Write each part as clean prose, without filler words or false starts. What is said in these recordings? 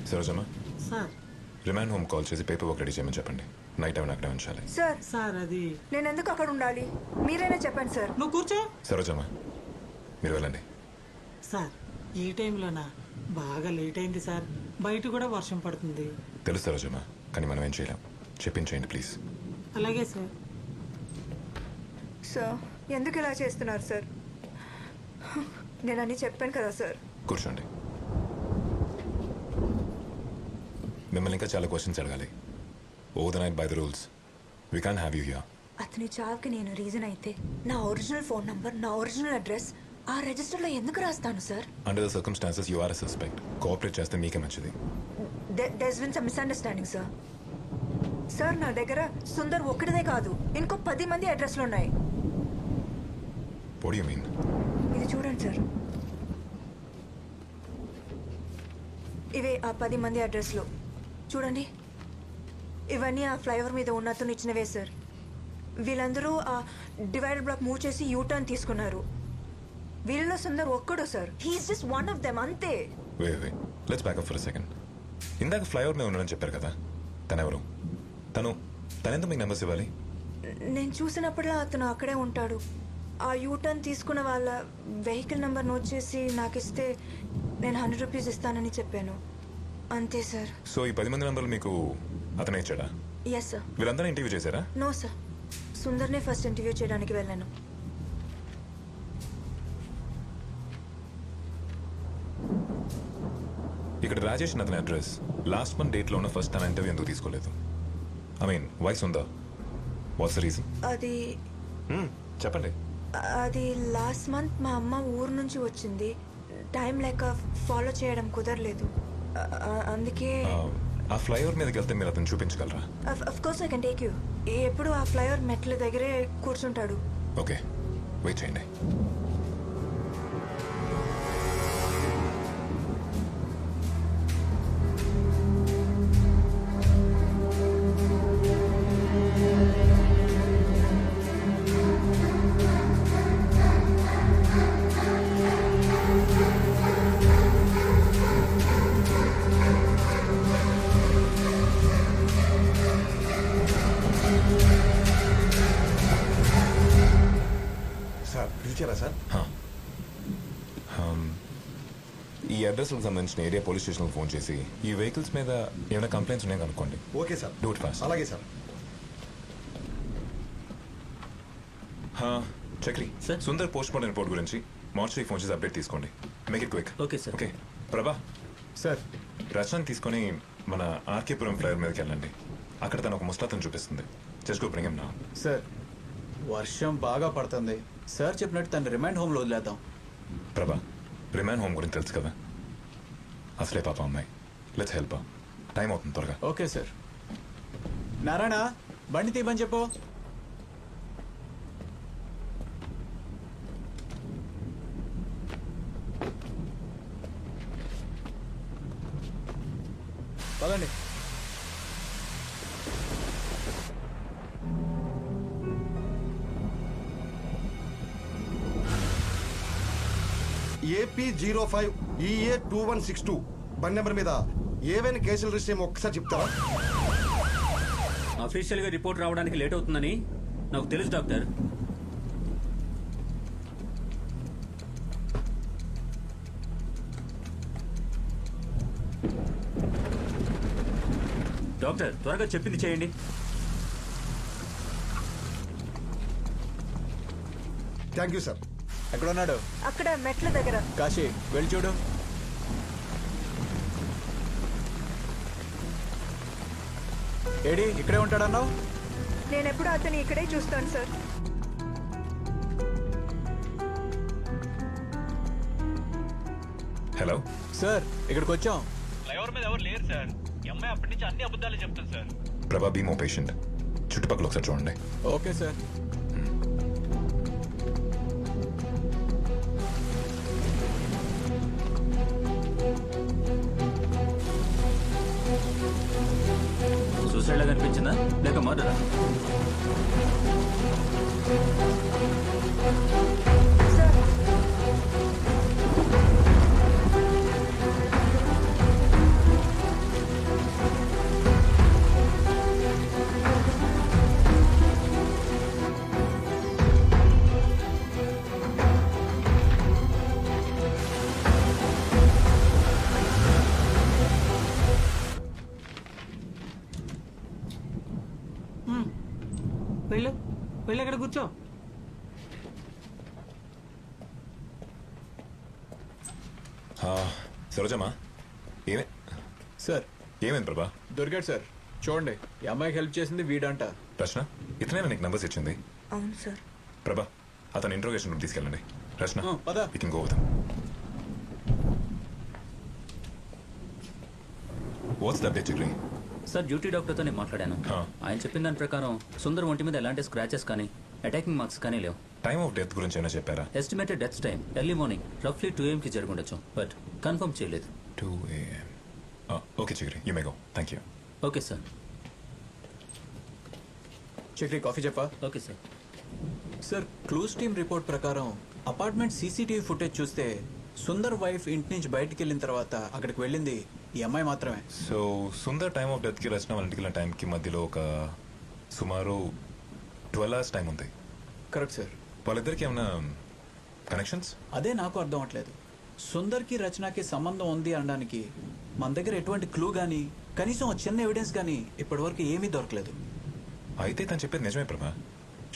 Sarojamma, sir remand home call చేసి paper work ready చేయమని చెప్పండి. నైట్ టైం అక్కడే ఉంచాలి. సార్ సార్ అది నేను ఎందుకు అక్కడ ఉండాలి? మీరైనా చెప్పండి సార్. నువ్వు కూర్చో. సరోజమ్మ, మీరు వెళ్ళండి. సార్ ఈ టైంలోనా? బాగా లేట్ అయింది సార్. బయట కూడా వర్షం పడుతుంది. తెలుసు సరోజమ్మ, కానీ మనం ఏం చేయలేం. చెప్పించేయండి ప్లీజ్. అలాగే సార్. సార్ ఎందుకు ఇలా చేస్తున్నారు సార్? నేను అన్నీ చెప్పాను కదా సార్. కూర్చోండి. మిమ్మల్ని ఇంకా చాలా క్వశ్చన్స్ అడగాలి. Over the night by the rules we can't have you here. అతని చావుకి నేను రీజన్ అయితే నా ఒరిజినల్ ఫోన్ నంబర్, నా ఒరిజినల్ అడ్రస్ ఆ రిజిస్టర్లో ఎందుకు రాస్తాను sir? Under the circumstances you are a suspect. Cooperate చేస్తే మీకే మంచిది. There's been some misunderstanding sir. Sir నా దగ్గర సుందర్ ఒక్కడిదే కాదు, ఇంకో 10 మంది అడ్రస్లు ఉన్నాయి. What do you mean? ఇది చూడండి సార్. ఇవే ఆ 10 మంది అడ్రస్లు. చూడండి, ఇవన్నీ ఆ ఫ్లైఓవర్ మీద ఉన్న అతను ఇచ్చినవే సార్. వీళ్ళందరూ ఆ డివైడర్ బ్లాక్ మూవ్ చేసి యూటర్న్ తీసుకున్నారు. వీళ్ళలో సుందర్ ఒక్కడు sir. He's just one of them, అంతే. Wait let's back up for a second. ఇందాక ఫ్లైఓవర్ మీద ఉన్నాడని చెప్పారు కదా, తనెవరు? తనెందుకు మీకు నెంబర్స్ ఇవ్వాలి? నేను చూసినప్పుడల్లా అతను అక్కడే ఉంటాడు. ఆ యూటర్న్ తీసుకున్న వాళ్ళ వెహికల్ నెంబర్ నోట్ చేసి నాకు ఇస్తే నేను 100 రూపీస్ ఇస్తానని చెప్పాను, అంతే సార్. సో ఈ 10 మంది నెంబర్లు మీకు అతనే ఇచ్చాడా? Yes sir. వీళ్ళందరూ ఇంటర్వ్యూ చేశారా? నో సార్, సుందర్నే ఫస్ట్ ఇంటర్వ్యూ చేయడానికి వెళ్ళాను. ఇక్కడ రాజేష్ అతని అడ్రస్ లాస్ట్ మంత్ డేట్లో ఉన్న ఫస్ట్ తన ఇంటర్వ్యూ ఎందుకు తీసుకోలేదు? ఐ మీన్ వాయిస్ ఉందా? What's the reason? అది చెప్పండి. అది లాస్ట్ మంత్ మా అమ్మ ఊరు నుంచి వచ్చింది. టైం లేక ఫాలో చేయడం కుదరలేదు, అందుకే. ఆ ఫ్లైఓవర్ మీదకి వెళ్తే మీరు అతను చూపించగలరా? Of course I can take you. ఎప్పుడు ఆ ఫ్లైఓవర్ మెట్ల దగ్గరే కూర్చుంటాడు. ఓకే, వెయిట్ చేయండి. ఈ అడ్రస్కి సంబంధించిన ఏరియా పోలీస్ స్టేషన్కి ఫోన్ చేసి ఈ వెహికల్స్ మీద ఏమైనా కంప్లైంట్స్ ఉన్నాయో కనుక్కోండి. Okay sir. Do it fast. అలాగే sir. Chakri sir, Sundar post mortem report గురించి మార్చి ఫోన్ చేసి అప్డేట్ తీసుకోండి. Make it quick. Okay sir. Okay Prabha sir, Rachana తీసుకొని మన ఆర్కేపురం ఫ్లైఓవర్ మీదకి వెళ్ళండి. అక్కడ తను ఒక ముస్తాతను చూపిస్తుంది. Just go bring him now. Sir, వర్షం బాగా పడుతుంది. సార్ చెప్పినట్టు తను రిమాండ్ హోమ్లో వదిలేద్దాం. ప్రభా, రిమాండ్ హోమ్ గురించి తెలుసు కదా, అసలే పాప అమ్మాయి. Let's help. టైం అవుతుంది, త్వరగా. Okay sir. నారాయణ, బండి తీయమని చెప్పు. పదండి. AP05 EA2162 బండి నెంబర్ మీద ఏవైనా కేసులు రిజిస్టర్ ఏమో ఒక్కసారి చెప్తారా? అఫీషియల్గా రిపోర్ట్ రావడానికి లేట్ అవుతుందని నాకు తెలుసు డాక్టర్. డాక్టర్, త్వరగా చెప్పింది చేయండి. Thank you sir. ఎక్కడ ఉన్నాడు? అక్కడ మెట్ల దగ్గర. కాశీ, వెళ్ళి చూడు. ఏడి, ఇక్కడే ఉంటాడన్నావు? నేను ఎప్పుడు అతన్ని ఇక్కడే చూస్తాను సార్. హలో సార్, ఇక్కడికి వచ్చాం. ఫ్లైఓవర్ మీద ఎవరు లేరు సార్. ఈ అమ్మాయి అప్పటి నుంచి అన్ని అబద్ధాలు చెప్తుంది సార్. ప్రభా, బీ మోర్ పేషెంట్. చుట్టుపక్కల ఒకసారి చూడండి. Okay sir. సూసైడ్ లాగా అనిపించిందా లేక మర్డరా? సార్ వెళ్ళు వెళ్ళి అక్కడ కూర్చో. సరోజమ్మా ఏమే సార్ ఏమైంది ప్రభా? దొరికాడు సార్. చూడండి, ఈ అమ్మాయికి హెల్ప్ చేసింది వీడంట. రచన ఇతనే నీకు నంబర్స్ ఇచ్చింది. అవును సార్. ప్రభా అతను ఇంట్రోగేషన్ రూమ్ తీసుకెళ్ళండి. రచన పద. we can go with him. What's the update, Chikri? Sir duty డాక్టర్తో నేను మాట్లాడాను. ఆ. ఆయన చెప్పిన దాని ప్రకారం సుందర్ ఒంటి మీద ఎలాంటి స్క్రాచెస్ కానీ అటాకింగ్ మార్క్స్ కానీ లేవు. టైమ్ ఆఫ్ డెత్ గురించి ఏమైనా చెప్పారా? Estimated death time early morning రఫ్లీ 2 AM జరిగి ఉండొచ్చు, బట్ కన్ఫర్మ్ చేయలేదు. 2 AM. Okay Chakri, you may go. Thank you. Okay sir. Chakri coffee చెప్పా. Okay sir. Sir clues team report ప్రకారం అపార్ట్మెంట్ సీసీటీవీ ఫుటేజ్ చూస్తే సుందర్ వైఫ్ ఇంటి నుంచి బయటికి వెళ్ళిన తర్వాత అక్కడికి వెళ్ళింది ఈ అమ్మాయి మాత్రమే. సో సుందర్ టైమ్ ఆఫ్ డెత్కి రచన వాళ్ళ ఇంటికి వెళ్ళిన టైంకి మధ్యలో ఒక సుమారు 12 hours టైం ఉంది. Correct sir. వాళ్ళిద్దరికి ఏమైనా కనెక్షన్స్? అదే నాకు అర్థం అవట్లేదు. సుందర్కి రచనకి సంబంధం ఉంది అనడానికి మన దగ్గర ఎటువంటి క్లూ కానీ కనీసం ఒక చిన్న ఎవిడెన్స్ కానీ ఇప్పటివరకు ఏమీ దొరకలేదు. అయితే తను చెప్పేది నిజమే ప్రభా.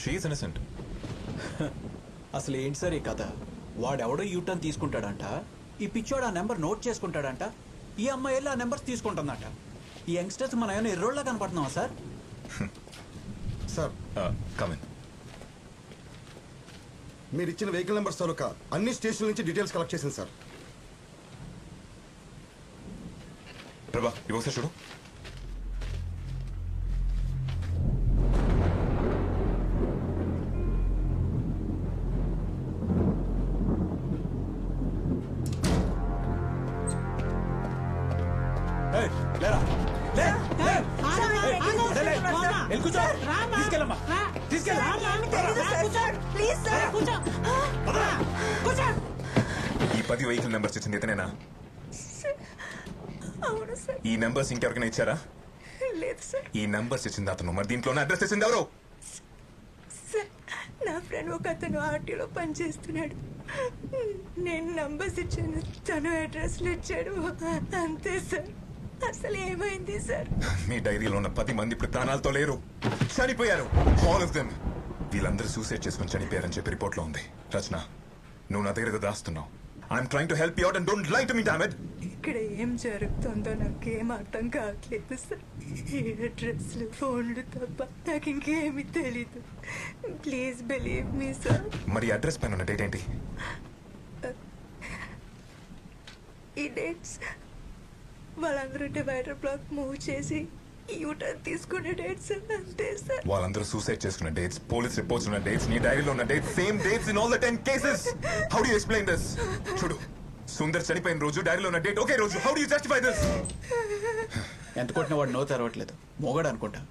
She is innocent. అసలు ఏంటి సార్ ఈ కథ? వాడెవడో యూటర్న్ తీసుకుంటాడంట, ఈ పిచ్చోడు ఆ నెంబర్ నోట్ చేసుకుంటాడంట, ఈ అమ్మాయి వెళ్ళి ఆ నెంబర్స్ తీసుకుంటుందంట. ఈ యంగ్స్టర్స్ మన ఏమైనా ఎర్రోళ్ళ కనపడుతున్నావా సార్? Sir come in. మీరు ఇచ్చిన వెహికల్ నెంబర్స్ తాలూకా అన్ని స్టేషన్ల నుంచి డీటెయిల్స్ కలెక్ట్ చేసింది సార్. ప్రభా ఇవి ఒకసారి చూడు. ఏయ్, లేరా. లే, లే. వెళ్ళి కూర్చో. తీసుకెళ్ళమ్మా. ఈ 10 వెహికల్ నెంబర్స్ ఇచ్చింది ఇతనేనా? అవును సార్. ఈ నెంబర్స్ ఇంకెవరికైనా ఇచ్చారా? లేదు సార్. ఈ నెంబర్స్ ఇచ్చింది అతను, మరి దీంట్లోనే అడ్రస్ ఇచ్చింది ఎవరు? సార్ నా ఫ్రెండ్ ఒక అతను ఆర్టీలో పనిచేస్తున్నాడు. నేను నంబర్స్ ఇచ్చాను, తను అడ్రస్లు ఇచ్చాడు, అంతే సార్. అసలు ఏమైంది సార్? మీ డైరీలో ఉన్న 10 మంది ఇప్పుడు ప్రాణాలతో లేరు, చనిపోయారు. All of them. వీళ్ళందరూ సూసైడ్ చేసుకుని చనిపోయారని చెప్పి రిపోర్ట్ లో ఉంది. రచన నువ్వు నా దగ్గర ఏదో దాస్తున్నావు. I'm trying to help you out and don't lie to me damn it. ఇక్కడ ఏం జరుగుతుందో నాకేం అర్థం కావట్లేదు సార్. ఈ అడ్రస్లు ఫోన్లు తప్ప నాకు ఇంకేమీ తెలీదు. Please believe me sir. మరి అడ్రస్ పైన ఉన్న డేట్ ఏంటి? ఈ డేట్స్ వాళ్ళందరూ డివైడర్ బ్లాక్ మూవ్ చేసి యూటర్న్ తీసుకునే డేట్స్ అంతే సార్. వాళ్ళందరూ సూసైడ్ చేసుకున్న డేట్స్, పోలీస్ రిపోర్ట్స్ ఉన్న డేట్స్, నీ డైరీలో ఉన్న dates, same dates in all the 10 cases. How do you explain this? చూడు, సుందర్ చనిపోయిన రోజు డైరీలో ఉన్న డేట్ ఒకే రోజు. How do you justify this? ఎంత కొట్టినా వాడు నో తెరవట్లేదు. మోగాడు అనుకుంటా.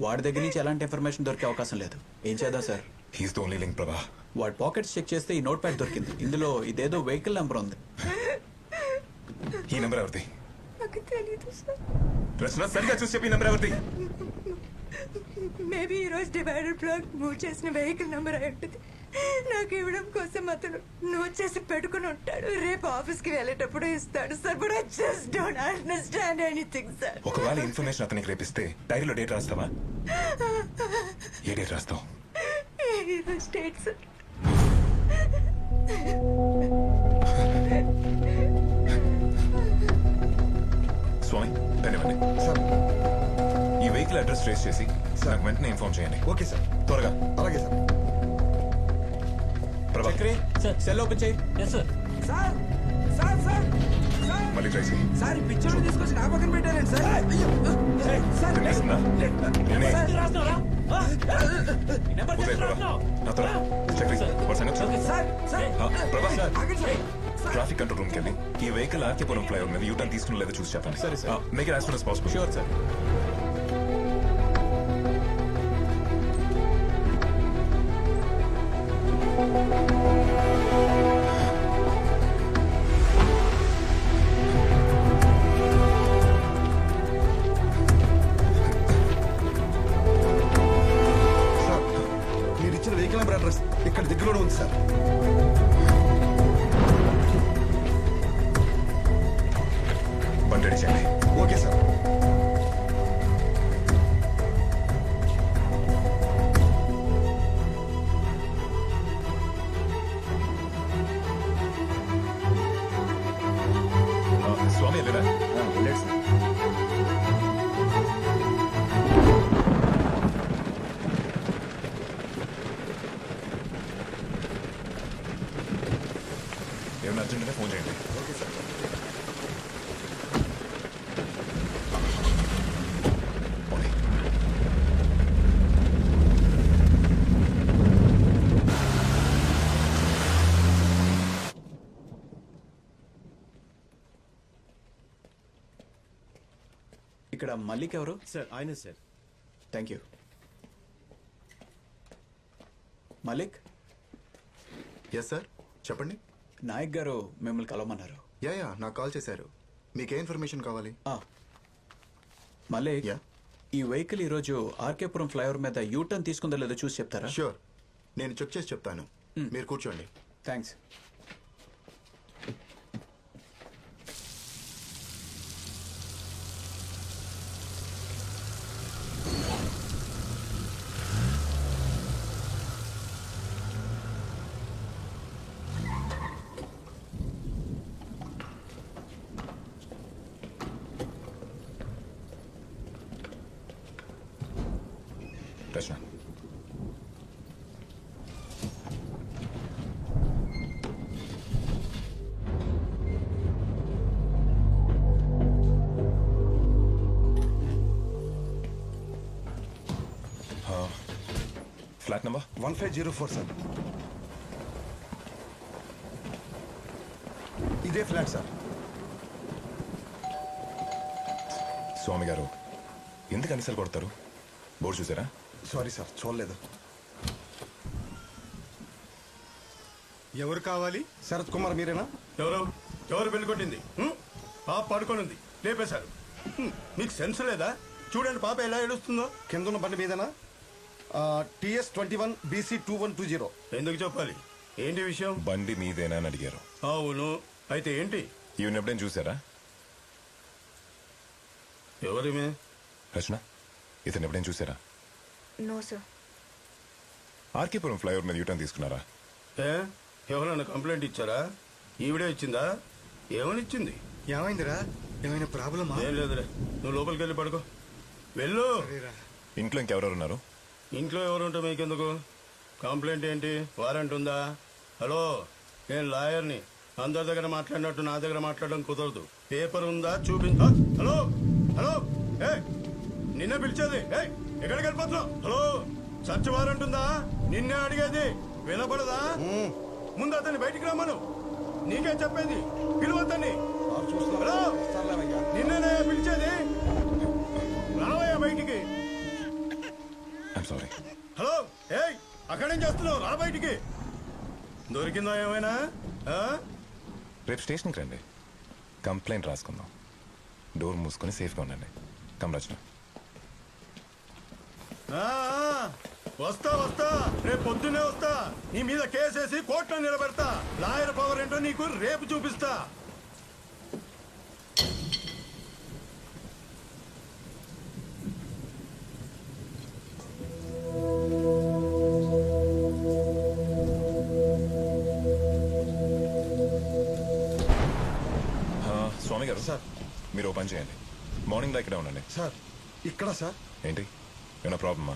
వాడి దగ్గర నుంచి ఎలాంటి ఇన్ఫర్మేషన్ దొరికే అవకాశం లేదు. ఏం చేద్దాం sir? He's the only link ప్రభా. వాడి పాకెట్స్ చెక్ చేస్తే ఈ నోట్ ప్యాడ్ దొరికింది. ఇందులో ఇదేదో వెహికల్ నెంబర్ ఉంది. ఈ నెంబర్ ఎవరిది? నాకు తెలీదు సార్. రచన సరిగా చూసి చెప్పి నెంబర్ ఎవరిది? మేబీ ఈరోజు డివైడర్ బ్లాక్ మూవ్ చేసిన వెహికల్ నెంబర్ అయి ఉంటుంది. నాకు ఇవ్వడం కోసం అతను నోట్ చేసి పెట్టుకుని ఉంటాడు. రేపు ఆఫీస్కి వెళ్ళేటప్పుడు ఇస్తాడు sir. But I just don't understand anything sir. ఒకవేళ ఇన్ఫర్మేషన్ అతనికి రేపిస్తే డైరీలో డేట్ రాస్తావా? ఏ డేట్ రాస్తావు? ఈరోజు డేట్ సార్. స్వామి ధన్యవాడి. సార్ ఈ వెహికల్ అడ్రస్ ట్రేస్ చేసి నాకు వెంటనే ఇన్ఫార్మ్ చేయండి. Okay sir. త్వరగా. అలాగే sir. Prabha Chakri, sir. Cell open చేయి. Yes sir. Sir sir sir మళ్ళీ ట్రై చేయి. సార్ ఈ పిక్చర్ తీసుకొచ్చి నా పక్కన పెట్టారండి సార్. సార్ తెలిసిందా? నేనే. ఈ నెంబర్ ఉదయ్ ప్రభా నాతో రా. చక్రి వాడి సంగతి చూడు. సార్ సార్ ప్రభా ఆగండి సార్. ట్రాఫిక్ కంట్రోల్ రూమ్కి వెళ్ళి ఈ వెహికల్ ఆర్కేపురం ఫ్లైఓవర్ మీద యూటర్న్ తీసుకుని లేదో చూసి చెప్పండి. సరే, sir. Make it as soon as possible. Sure sir. Sir మీరు ఇచ్చిన వెహికల్ నెంబర్ అడ్రస్ ఇక్కడ దగ్గరలో ఉంది సార్. బండి రెడీ చేయండి. Okay sir. స్వామి వెళ్ళరా? వెళ్ళాడు సార్. ఏమైనా అర్జెంట్గా ఫోన్ చేయండి. పోనీ. ఇక్కడ మల్లిక్ ఎవరు? సార్ ఆయనే sir. Thank you. Malik, yes sir, చెప్పండి. నాయక్ గారు మిమ్మల్ని కలవమన్నారు. యా నాకు కాల్ చేశారు. మీకే ఇన్ఫర్మేషన్ కావాలి? మలిక్, యా ఈ వెహికల్ ఈరోజు ఆర్కేపురం ఫ్లైఓవర్ మీద యూటర్న్ తీసుకుందో లేదో చూసి చెప్తారా? ష్యూర్, నేను చెక్ చేసి చెప్తాను. మీరు కూర్చోండి. థ్యాంక్స్. రచన, ఫ్లాట్ నెంబర్ 1504 సార్. ఇదే ఫ్లాట్ సార్. స్వామి గారు ఎందుకు అనిసలు కొడతారు? బోర్డు చూసారా? సారీ సార్, చూడలేదు. ఎవరు కావాలి? శరత్ కుమార్ మీరేనా? ఎవరు పెళ్లి కొట్టింది? పాప పడుకోనుంది, లేపేశారు. మీకు సెన్స్ లేదా? చూడండి పాప ఎలా ఏడుస్తుందో. కింద ఉన్న బండి మీదేనా? TS 21 BC 2120. ఎందుకు చెప్పాలి? ఏంటి విషయం? బండి మీదేనా అని అడిగారు. అవును, అయితే ఏంటి? ఈవెన్ ఎప్పుడైనా చూసారా? ఎవరిమే? రచన, ఇతను ఎప్పుడైనా చూసారా? No sir. ఆర్కేపురం ఫ్లైఓవర్ మీద యూటర్న్ తీసుకున్నారా? ఎవరన్నా కంప్లైంట్ ఇచ్చారా? ఈవిడే ఇచ్చిందా? ఏమని ఇచ్చింది? ఏమైందిరా? ఏమైనా ప్రాబ్లమా? ఏం లేదులే, నువ్వు లోపలికి వెళ్ళి పడుకో. వెళ్ళు. ఇంట్లో ఇంకెవరెవరు ఉన్నారు? ఇంట్లో ఎవరుంటే మీకెందుకు? కంప్లైంట్ ఏంటి? వారెంట్ ఉందా? హలో, నేను లాయర్ని. అందరి దగ్గర మాట్లాడినట్టు నా దగ్గర మాట్లాడడం కుదరదు. పేపర్ ఉందా? చూపించా. హలో హలో, ఏ నిన్నే పిలిచేది. ఎక్కడికి వెళ్ళిపోతున్నావు? హలో, సర్చ్ వారెంట్ ఉందా? నిన్నే అడిగేది, వినపడదా? ముందు అతన్ని బయటికి రమ్మను. నీకే చెప్పేది, పిలువతని. హలో, నిన్నే పిలిచేది, రావయ్యా బయటికి. I'm sorry. హలో, అక్కడేం చేస్తున్నావు? రా బయటికి. దొరికిందా ఏమైనా? రేపు స్టేషన్కి రండి, కంప్లైంట్ రాసుకుందాం. డోర్ మూసుకొని సేఫ్గా ఉండండి. కమ్ రచన. వస్తా వస్తా, రేపు పొద్దున్నే వస్తా. నీ మీద కేసేసి కోర్టులో నిలబెడతా. లాయర్ పవర్ ఏంటో నీకు రేపు చూపిస్తా. స్వామి గారు సార్, మీరు ఓ పని చేయండి, మార్నింగ్ దా ఇక్కడే ఉండండి. సార్ ఇక్కడ సార్. ఏంటి, ఏమైనా ప్రాబ్లమా?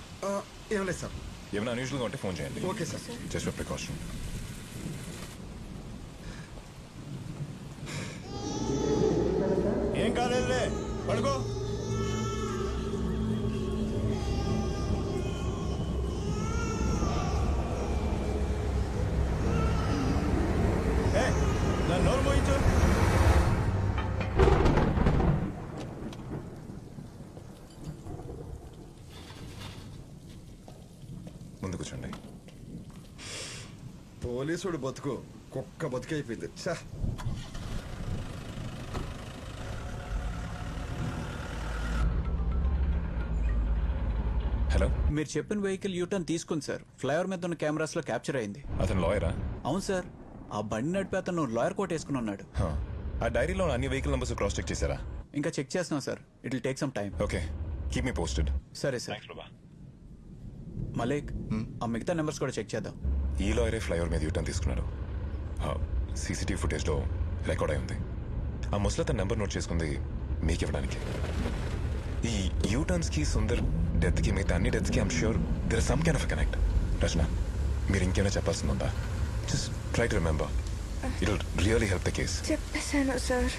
ఏం లేదు సార్. ఏమైనా అన్యూజువల్గా ఉంటే ఫోన్ చేయండి. Okay sir. Just for precaution. ఏం కాలేదులే, పడుకో. దాన్ని నోరు మోయించు. ముందు కూర్చోండి. పోలీసుడు బతుకు కుక్క బతుకైపోయింది. హలో, మీరు చెప్పిన వెహికల్ యూటర్న్ తీసుకుంది సార్. ఫ్లైఓవర్ మీద ఉన్న కెమెరాస్ లో క్యాప్చర్ అయింది. అతను లాయరా? అవును సార్, ఆ బండి నడిపి అతను లాయర్ కోట్ వేసుకుని ఉన్నాడు. ఆ డైరీలో అన్ని వెహికల్ నంబర్స్ క్రాస్ చెక్ చేశారా? ఇంకా చెక్ చేస్తున్నాం sir. It will take some time. Okay, keep me posted. సరే సార్. మలేక్, ఆ మిగతా నెంబర్స్ కూడా చెక్ చేద్దాం. ఈ లాయరే ఫ్లైఓవర్ మీద యూటర్న్ తీసుకున్నారు. సీసీటీవీ ఫుటేజ్లో రికార్డ్ అయి ఉంది. ఆ ముసలత నెంబర్ నోట్ చేసుకుంది మీకు ఇవ్వడానికి. ఈ యూటర్న్స్ కి సుందర్ డెత్ కి మిగతా అన్ని డెత్స్ కి I'm sure there some kind of connect. Rachana, మీరు ఇంకేమైనా చెప్పాల్సిందా? Just try to remember, it will really help the case. చెప్పేశాను సార్.